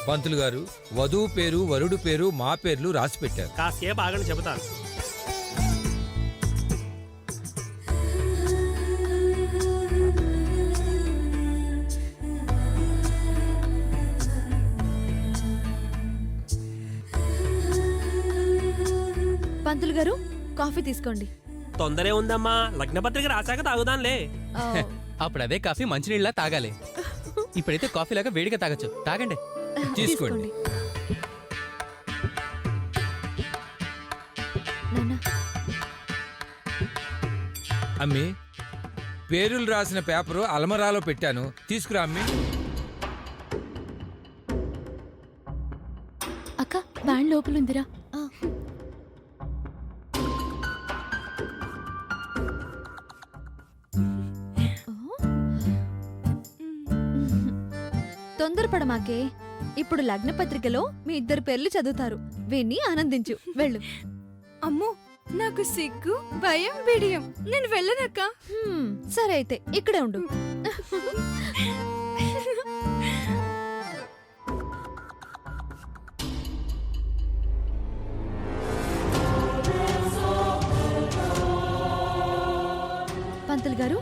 పంతులు గారు, వధువు పేరు, వరుడు పేరు, మా పేర్లు రాసి పెట్టారు. కాసేపు ఆగండి చెబుతాను. పంతులు గారు, కాఫీ తీసుకోండి. తొందరే ఉందమ్మా, లగ్నపత్రిక రాశాక తాగుదాంలే. అప్పుడు అదే కాఫీ మంచినీళ్ళ తాగాలి. ఇప్పుడైతే కాఫీ లాగా వేడిగా తాగొచ్చు. తాగండి. తీసుకోండి. అమ్మి, పేరులు రాసిన పేపరు అల్మరాలో పెట్టాను, తీసుకురా అమ్మి. అక్క, బ్యాండ్ లోపలుందిరా. తొందరపడమాకే. ఇప్పుడు లగ్న పత్రికలో మీ ఇద్దరు పేర్లు చదువుతారు. విని ఆనందించు. వెళ్ళు. అమ్మో, నాకు సిగ్గు, భయం, బిడియం. నేను వెళ్ళనక్క. సరే అయితే ఇక్కడే ఉండు. పంతులు గారు,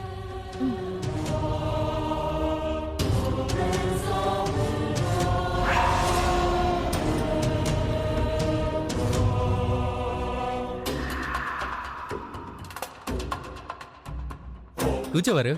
కూర్చోవారు.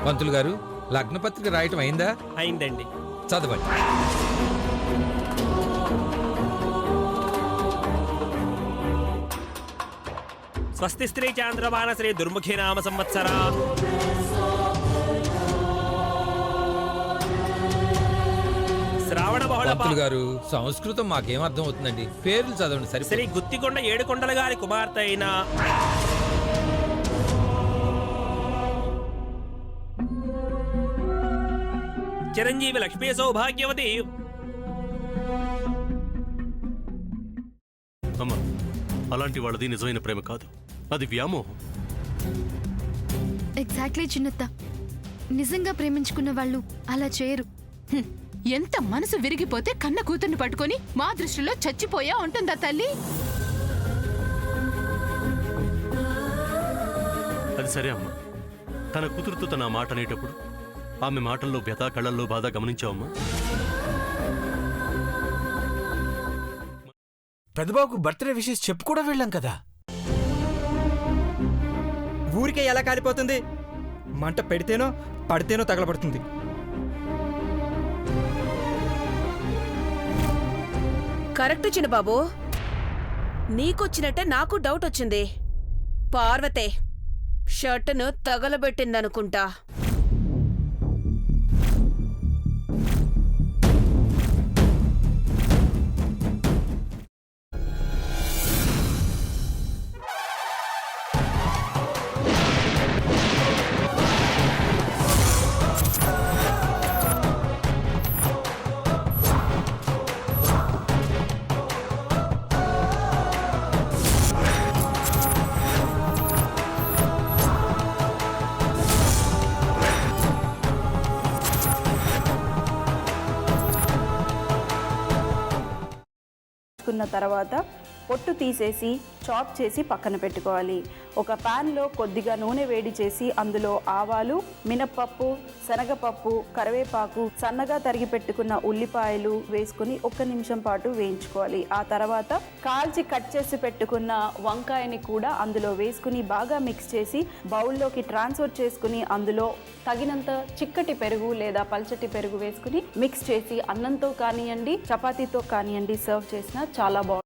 పంతులు గారు, లగ్నపత్రిక రాయటం అయిందా? అయిందండి. చదవండి. స్వస్తి స్త్రీ చాంద్రమాన శ్రీ దుర్ముఖి నామ సంవత్సర శ్రావణ బహుళ పంతులు గారు, సంస్కృతం మాకేం అర్థం అవుతుందండి, పేర్లు చదవండి. సరే. శ్రీ గుత్తికొండ ఏడుకొండల గారి కుమార్తె అయిన చిరంజీవి లక్ష్మీ సౌభాగ్యవతి. అమ్మా, అలాంటి వాళ్ళది నిజమైన ప్రేమ కాదు, అది వ్యామోహం. ఎగ్జాక్ట్లీ చిన్నత్త. నిజంగా ప్రేమించుకున్న వాళ్ళు అలా చేయరు. ఎంత మనసు విరిగిపోతే కన్న కూతుర్ని పట్టుకొని మా దృష్టిలో చచ్చిపోయా ఉంటుందా తల్లి? అది సరే అమ్మా, తన కూతురుతో తన మాట అనేటప్పుడు ఆమె మాటల్లో వ్యథ, కళ్ళల్లో బాధ గమనించావమ్మా? పెద్దబాబుకు బర్త్డే విషెస్ చెప్పు కూడా వెళ్ళాం కదా. ఊరికే ఎలా కాలిపోతుంది? మంట పెడితేనో పడితేనో తగలబడుతుంది. కరెక్ట్ చిన్నబాబు, నీకొచ్చినట్టే నాకు డౌట్ వచ్చింది. పార్వతే షర్టును తగలబెట్టిందనుకుంటా. తర్వాత పొట్టు తీసేసి చాప్ చేసి పక్కన పెట్టుకోవాలి. ఒక ప్యాన్లో కొద్దిగా నూనె వేడి చేసి అందులో ఆవాలు, మినప్పప్పు, శనగపప్పు, కరివేపాకు, సన్నగా తరిగి పెట్టుకున్న ఉల్లిపాయలు వేసుకుని 1 నిమిషం పాటు వేయించుకోవాలి. ఆ తర్వాత కాల్చి కట్ చేసి పెట్టుకున్న వంకాయని కూడా అందులో వేసుకుని బాగా మిక్స్ చేసి బౌల్లోకి ట్రాన్స్ఫర్ చేసుకుని అందులో తగినంత చిక్కటి పెరుగు లేదా పల్చటి పెరుగు వేసుకుని మిక్స్ చేసి అన్నంతో కానివ్వండి, చపాతీతో కానివ్వండి సర్వ్ చేసినా చాలా బాగుంటుంది.